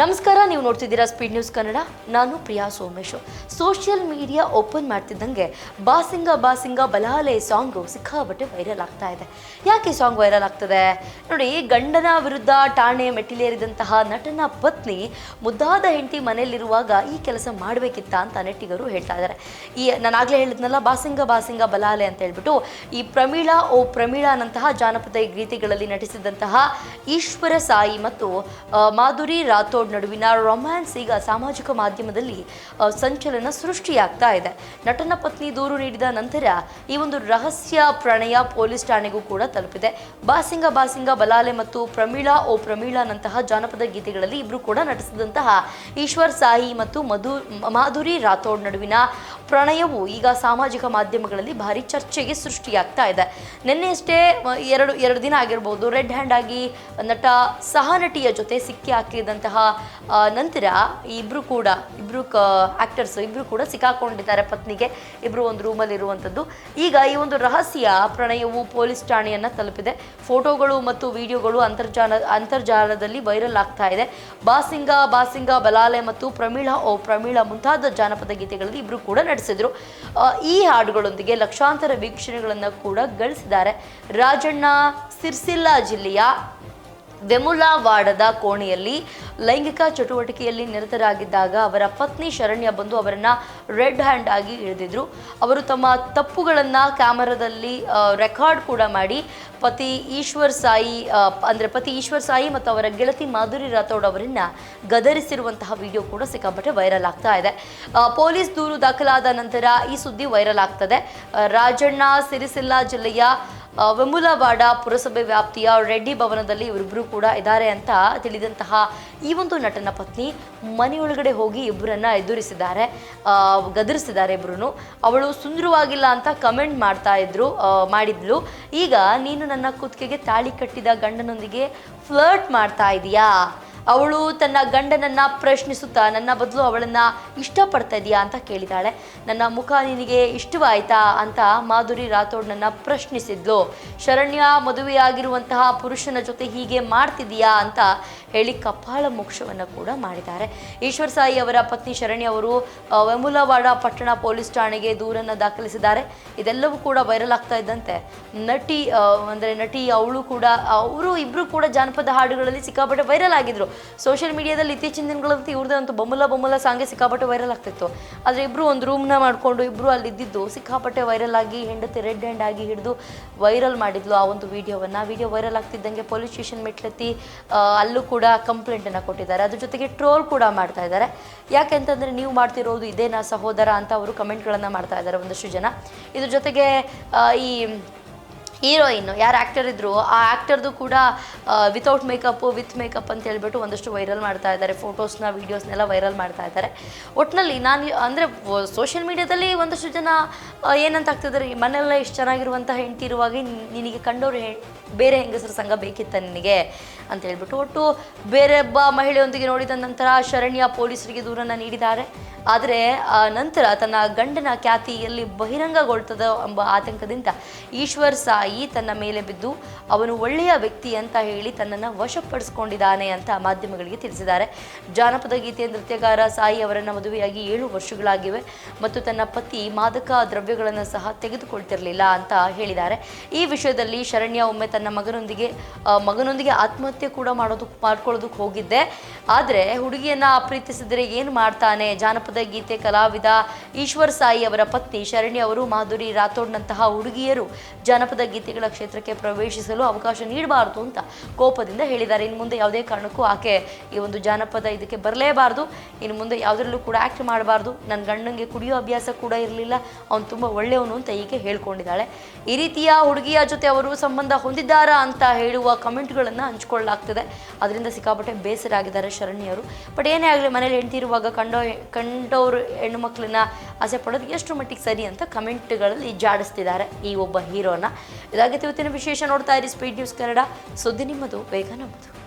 ನಮಸ್ಕಾರ, ನೀವು ನೋಡ್ತಿದ್ದೀರಾ ಸ್ಪೀಡ್ ನ್ಯೂಸ್ ಕನ್ನಡ. ನಾನು Priya Somesh. Social media open ಮಾಡ್ತಿದ್ದಂಗೆ ಬಾಸಿಂಗ ಬಾಸಿಂಗ ಬಲಾಲೆ ಸಾಂಗು ಸಿಕ್ಕಾಬಟ್ಟೆ ವೈರಲ್ ಆಗ್ತಾ ಇದೆ. ಯಾಕೆ ಸಾಂಗ್ ವೈರಲ್ ಆಗ್ತದೆ ನೋಡಿ, ಗಂಡನ ವಿರುದ್ಧ ಠಾಣೆ ಮೆಟ್ಟಿಲೇರಿದಂತಹ ನಟನ ಪತ್ನಿ ಮುದ್ದಾದ ಹೆಂಡತಿ ಮನೆಯಲ್ಲಿರುವಾಗ ಈ ಕೆಲಸ ಮಾಡಬೇಕಿತ್ತ ಅಂತ ನೆಟ್ಟಿಗರು ಹೇಳ್ತಾ ಇದ್ದಾರೆ. ನಾನು ಆಗಲೇ ಹೇಳಿದ್ನಲ್ಲ, ಬಾಸಿಂಗ ಬಾಸಿಂಗ ಬಲಾಲೆ ಅಂತ ಹೇಳ್ಬಿಟ್ಟು ಈ ಪ್ರಮೀಳಾನಂತಹ ಜಾನಪದ ಗೀತೆಗಳಲ್ಲಿ ನಟಿಸಿದಂತಹ ಈಶ್ವರ ಸಾಯಿ ಮತ್ತು ಮಾಧುರಿ ರಾಥೋಡ್ ನಡುವಿನ ರೊಮ್ಯಾನ್ಸ್ ಈಗ ಸಾಮಾಜಿಕ ಮಾಧ್ಯಮದಲ್ಲಿ ಸಂಚಲನ ಸೃಷ್ಟಿಯಾಗ್ತಾ ಇದೆ. ನಟನ ಪತ್ನಿ ದೂರು ನೀಡಿದ ನಂತರ ಈ ಒಂದು ರಹಸ್ಯ ಪ್ರಣಯ ಪೊಲೀಸ್ ಠಾಣೆಗೂ ಕೂಡ ತಲುಪಿದೆ. ಬಾಸಿಂಗ ಬಾಸಿಂಗ ಬಲಾಲೆ ಮತ್ತು ಪ್ರಮೀಳಾನಂತಹ ಜಾನಪದ ಗೀತೆಗಳಲ್ಲಿ ಇಬ್ರು ಕೂಡ ನಟಿಸಿದಂತಹ ಈಶ್ವರ್ ಸಾಯಿ ಮತ್ತು ಮಾಧುರಿ ರಾಥೋಡ್ ನಡುವಿನ ಪ್ರಣಯವು ಈಗ ಸಾಮಾಜಿಕ ಮಾಧ್ಯಮಗಳಲ್ಲಿ ಭಾರಿ ಚರ್ಚೆಗೆ ಸೃಷ್ಟಿಯಾಗ್ತಾ ಇದೆ. ನಿನ್ನೆಯಷ್ಟೇ ಎರಡು ದಿನ ಆಗಿರ್ಬೋದು, ರೆಡ್ ಹ್ಯಾಂಡ್ ಆಗಿ ನಟ ಸಹನಟಿಯ ಜೊತೆ ಸಿಕ್ಕಿ ಹಾಕಿದಂತಹ ನಂತರ ಇಬ್ರು ಆಕ್ಟರ್ಸ್ ಇಬ್ರು ಕೂಡ ಸಿಕ್ಕಾಕೊಂಡಿದ್ದಾರೆ. ಪತ್ನಿಗೆ ಇಬ್ರು ಒಂದು ರೂಮಲ್ಲಿ ಇರುವಂಥದ್ದು. ಈಗ ಈ ಒಂದು ರಹಸ್ಯ ಪ್ರಣಯವು ಪೊಲೀಸ್ ಠಾಣೆಯನ್ನ ತಲುಪಿದೆ. ಫೋಟೋಗಳು ಮತ್ತು ವಿಡಿಯೋಗಳು ಅಂತರ್ಜಾಲದಲ್ಲಿ ವೈರಲ್ ಆಗ್ತಾ ಇದೆ. ಬಾಸಿಂಗ ಬಾಸಿಂಗ ಬಲಾಲೆ ಮತ್ತು ಪ್ರಮೀಳ ಮುಂತಾದ ಜಾನಪದ ಗೀತೆಗಳಲ್ಲಿ ಇಬ್ರು ಕೂಡ ನಡೆಸಿದ್ರು. ಈ ಹಾಡುಗಳೊಂದಿಗೆ ಲಕ್ಷಾಂತರ ವೀಕ್ಷಣೆಗಳನ್ನು ಕೂಡ ಗಳಿಸಿದ್ದಾರೆ. ರಾಜಣ್ಣ ಸಿರ್ಸಿಲ್ಲಾ ಜಿಲ್ಲೆಯ ವೆಮುಲಾವಾಡದ ಕೋಣೆಯಲ್ಲಿ ಲೈಂಗಿಕ ಚಟುವಟಿಕೆಯಲ್ಲಿ ನಿರತರಾಗಿದ್ದಾಗ ಅವರ ಪತ್ನಿ ಶರಣ್ಯ ಬಂದು ಅವರನ್ನ ರೆಡ್ ಹ್ಯಾಂಡ್ ಆಗಿ ಹಿಡಿದಿದ್ರು. ಅವರು ತಮ್ಮ ತಪ್ಪುಗಳನ್ನು ಕ್ಯಾಮರಾದಲ್ಲಿ ರೆಕಾರ್ಡ್ ಕೂಡ ಮಾಡಿ ಪತಿ ಈಶ್ವರ್ ಸಾಯಿ ಮತ್ತು ಅವರ ಗೆಳತಿ ಮಾಧುರಿ ರಾಥೋಡ್ ಅವರನ್ನ ಗದರಿಸಿರುವಂತಹ ವಿಡಿಯೋ ಕೂಡ ಸಿಕ್ಕಾಪಟ್ಟೆ ವೈರಲ್ ಆಗ್ತಾ ಇದೆ. ಪೊಲೀಸ್ ದೂರು ದಾಖಲಾದ ನಂತರ ಈ ಸುದ್ದಿ ವೈರಲ್ ಆಗ್ತದೆ. ರಾಜಣ್ಣ ಸಿರಿಸಿಲ್ಲಾ ಜಿಲ್ಲೆಯ ವೆಮುಲಾವಾಡ ಪುರಸಭೆ ವ್ಯಾಪ್ತಿಯ ರೆಡ್ಡಿ ಭವನದಲ್ಲಿ ಇವರಿಬ್ಬರು ಕೂಡ ಇದ್ದಾರೆ ಅಂತ ತಿಳಿದಂತಹ ಈ ಒಂದು ನಟನ ಪತ್ನಿ ಮನೆಯೊಳಗಡೆ ಹೋಗಿ ಇಬ್ಬರನ್ನ ಎದುರಿಸಿದ್ದಾರೆ, ಗದರಿಸಿದ್ದಾರೆ ಇಬ್ಬರು. ಅವಳು ಸುಂದರವಾಗಿಲ್ಲ ಅಂತ ಕಮೆಂಟ್ ಮಾಡಿದ್ಲು. ಈಗ ನೀನು ನನ್ನ ಕುತ್ತಿಗೆಗೆ ತಾಳಿ ಕಟ್ಟಿದ ಗಂಡನೊಂದಿಗೆ ಫ್ಲರ್ಟ್ ಮಾಡ್ತಾ ಇದೀಯಾ? ಅವಳು ತನ್ನ ಗಂಡನನ್ನ ಪ್ರಶ್ನಿಸುತ್ತಾ ನನ್ನ ಬದಲು ಅವಳನ್ನ ಇಷ್ಟಪಡ್ತಾ ಇದೆಯಾ ಅಂತ ಕೇಳಿದಾಳೆ. ನನ್ನ ಮುಖ ನಿನಗೆ ಇಷ್ಟವಾಯ್ತಾ ಅಂತ ಮಾಧುರಿ ರಾಥೋಡ್ ನನ್ನ ಪ್ರಶ್ನಿಸಿದ್ಲು. ಶರಣ್ಯ ಮದುವೆಯಾಗಿರುವಂತಹ ಪುರುಷನ ಜೊತೆ ಹೀಗೆ ಮಾಡ್ತಿದೀಯಾ ಅಂತ ಹೇಳಿ ಕಪಾಳ ಮೋಕ್ಷವನ್ನು ಕೂಡ ಮಾಡಿದ್ದಾರೆ. ಈಶ್ವರ್ ಸಾಯಿ ಅವರ ಪತ್ನಿ ಶರಣ್ಯ ಅವರು ವೆಮುಲಾವಾಡ ಪಟ್ಟಣ ಪೊಲೀಸ್ ಠಾಣೆಗೆ ದೂರನ್ನು ದಾಖಲಿಸಿದ್ದಾರೆ. ಇದೆಲ್ಲವೂ ಕೂಡ ವೈರಲ್ ಆಗ್ತಾ ಇದ್ದಂತೆ ನಟಿ ಅವರು ಇಬ್ರು ಕೂಡ ಜಾನಪದ ಹಾಡುಗಳಲ್ಲಿ ಸಿಕ್ಕಾಪಟ್ಟೆ ವೈರಲ್ ಆಗಿದ್ರು. ಸೋಷಿಯಲ್ ಮೀಡಿಯಾದಲ್ಲಿ ಇತ್ತೀಚಿನ ದಿನಗಳಂತೂ ಇವ್ರದೇ ಒಂದು ಬೊಮ್ಮಲ ಸಾಂಗೆ ಸಿಕ್ಕಾಪಟ್ಟೆ ವೈರಲ್ ಆಗ್ತಿತ್ತು. ಆದರೆ ಇಬ್ರು ಒಂದು ರೂಮ್ನ ಮಾಡಿಕೊಂಡು ಇಬ್ರು ಅಲ್ಲಿ ಇದ್ದಿದ್ದು ಸಿಕ್ಕಾಪಟ್ಟೆ ವೈರಲ್ ಆಗಿ ಹೆಂಡತಿ ರೆಡ್ ಹ್ಯಾಂಡ್ ಆಗಿ ಹಿಡಿದು ವೈರಲ್ ಮಾಡಿದ್ಲು ಆ ಒಂದು ವಿಡಿಯೋ ವೈರಲ್ ಆಗ್ತಿದ್ದಂಗೆ ಪೊಲೀಸ್ ಸ್ಟೇಷನ್ ಮೆಟ್ಲೆತ್ತಿ ಅಲ್ಲೂ ಕೂಡ ಕಂಪ್ಲೇಂಟನ್ನು ಕೊಟ್ಟಿದ್ದಾರೆ. ಅದ್ರ ಜೊತೆಗೆ ಟ್ರೋಲ್ ಕೂಡ ಮಾಡ್ತಾ ಇದ್ದಾರೆ. ಯಾಕೆಂತಂದರೆ ನೀವು ಮಾಡ್ತಿರೋದು ಇದೇನಾ ಸಹೋದರ ಅಂತ ಅವರು ಕಮೆಂಟ್ಗಳನ್ನು ಮಾಡ್ತಾ ಇದ್ದಾರೆ ಒಂದಷ್ಟು ಜನ. ಇದ್ರ ಜೊತೆಗೆ ಈ ಹೀರೋಯಿನ್ ಯಾರು ಆ್ಯಕ್ಟರ್ ಇದ್ರು ಆ ಆ್ಯಕ್ಟರ್ದು ಕೂಡ ವಿತೌಟ್ ಮೇಕಪ್ ವಿತ್ ಮೇಕಪ್ ಅಂತ ಹೇಳ್ಬಿಟ್ಟು ಒಂದಷ್ಟು ವೈರಲ್ ಮಾಡ್ತಾ ಇದ್ದಾರೆ. ಫೋಟೋಸ್ನ ವೀಡಿಯೋಸ್ನೆಲ್ಲ ವೈರಲ್ ಮಾಡ್ತಾ ಇದ್ದಾರೆ. ಒಟ್ಟಿನಲ್ಲಿ ನಾನು ಅಂದರೆ ಸೋಷಿಯಲ್ ಮೀಡಿಯಾದಲ್ಲಿ ಒಂದಷ್ಟು ಜನ ಏನಂತ ಆಗ್ತಿದ್ದಾರೆ, ಮನೆಯಲ್ಲ ಇಷ್ಟು ಚೆನ್ನಾಗಿರುವಂಥ ಹೆಂಡತಿ ಇರುವಾಗ ನಿನಗೆ ಕಂಡವರು ಬೇರೆ ಹೆಂಗಸರ ಸಂಘ ಬೇಕಿತ್ತ ನಿನಗೆ ಅಂತ ಹೇಳ್ಬಿಟ್ಟು ಒಟ್ಟು ಬೇರೆ ಒಬ್ಬ ಮಹಿಳೆಯೊಂದಿಗೆ ನೋಡಿದ ನಂತರ ಶರಣ್ಯ ಪೊಲೀಸರಿಗೆ ದೂರನ್ನು ನೀಡಿದ್ದಾರೆ. ಆದರೆ ನಂತರ ತನ್ನ ಗಂಡನ ಖ್ಯಾತಿಯಲ್ಲಿ ಬಹಿರಂಗಗೊಳ್ತದ ಎಂಬ ಆತಂಕದಿಂದ ಈಶ್ವರ್ ಸಾಯಿ ತನ್ನ ಮೇಲೆ ಬಿದ್ದು ಅವನು ಒಳ್ಳೆಯ ವ್ಯಕ್ತಿ ಅಂತ ಹೇಳಿ ತನ್ನನ್ನು ವಶಪಡಿಸಿಕೊಂಡಿದ್ದಾನೆ ಅಂತ ಮಾಧ್ಯಮಗಳಿಗೆ ತಿಳಿಸಿದ್ದಾರೆ. ಜಾನಪದ ಗೀತೆ ನೃತ್ಯಗಾರ ಸಾಯಿ ಅವರನ್ನು ಮದುವೆಯಾಗಿ 7 ವರ್ಷಗಳಾಗಿವೆ ಮತ್ತು ತನ್ನ ಪತಿ ಮಾದಕ ದ್ರವ್ಯಗಳನ್ನು ಸಹ ತೆಗೆದುಕೊಳ್ತಿರಲಿಲ್ಲ ಅಂತ ಹೇಳಿದ್ದಾರೆ. ಈ ವಿಷಯದಲ್ಲಿ ಶರಣ್ಯ ಒಮ್ಮೆ ತನ್ನ ಮಗನೊಂದಿಗೆ ಆತ್ಮಹತ್ಯೆ ಕೂಡ ಮಾಡ್ಕೊಳ್ಳೋದಕ್ಕೆ ಹೋಗಿದ್ದೆ, ಆದರೆ ಹುಡುಗಿಯನ್ನ ಪ್ರೀತಿಸಿದರೆ ಏನು ಮಾಡ್ತಾನೆ? ಜಾನಪದ ಗೀತೆ ಕಲಾವಿದ ಈಶ್ವರ್ ಸಾಯಿ ಅವರ ಪತ್ನಿ ಶರಣ್ಯ ಅವರು ಮಾಧುರಿ ರಾಥೋಡ್ನಂತಹ ಹುಡುಗಿಯರು ಜಾನಪದ ಗೀತೆಗಳ ಕ್ಷೇತ್ರಕ್ಕೆ ಪ್ರವೇಶಿಸಲು ಅವಕಾಶ ನೀಡಬಾರದು ಅಂತ ಕೋಪದಿಂದ ಹೇಳಿದ್ದಾರೆ. ಇನ್ನು ಮುಂದೆ ಯಾವುದೇ ಕಾರಣಕ್ಕೂ ಆಕೆ ಈ ಒಂದು ಜಾನಪದ ಇದಕ್ಕೆ ಬರಲೇಬಾರ್ದು, ಇನ್ನು ಮುಂದೆ ಯಾವುದರಲ್ಲೂ ಕೂಡ ಆ್ಯಕ್ಟ್ ಮಾಡಬಾರ್ದು, ನನ್ನ ಗಂಡನಿಗೆ ಕುಡಿಯೋ ಅಭ್ಯಾಸ ಕೂಡ ಇರಲಿಲ್ಲ, ಅವನು ತುಂಬ ಒಳ್ಳೆಯವನು ಅಂತ ಹೀಗೆ ಹೇಳ್ಕೊಂಡಿದ್ದಾಳೆ. ಈ ರೀತಿಯ ಹುಡುಗಿಯ ಜೊತೆ ಅವರು ಸಂಬಂಧ ಹೊಂದಿದ್ದಾರಾ ಅಂತ ಹೇಳುವ ಕಮೆಂಟ್ಗಳನ್ನು ಹಂಚ್ಕೊಳ್ಳಲಾಗ್ತದೆ. ಅದರಿಂದ ಸಿಕ್ಕಾಪಟ್ಟೆ ಬೇಸರ ಆಗಿದ್ದಾರೆ ಶರಣ್ಯರು. ಬಟ್ ಏನೇ ಆಗಲಿ, ಮನೇಲಿ ಹೆಂಡ್ತಿರುವಾಗ ಕಂಡವರು ಹೆಣ್ಣು ಮಕ್ಕಳನ್ನ ಆಸೆ ಪಡೋದು ಎಷ್ಟು ಮಟ್ಟಿಗೆ ಸರಿ ಅಂತ ಕಮೆಂಟ್ಗಳಲ್ಲಿ ಜಾಡಿಸ್ತಿದ್ದಾರೆ ಈ ಒಬ್ಬ ಹೀರೋನ. ಇದಾಗಿತ್ತು ಇವತ್ತಿನ ವಿಶೇಷ. ನೋಡ್ತಾ ಇರಿ ಸ್ಪೀಡ್ ನ್ಯೂಸ್ ಕನ್ನಡ. ಸುದ್ದಿ ನಿಮ್ಮದು, ಬೇಗ ನಮ್ಮದು.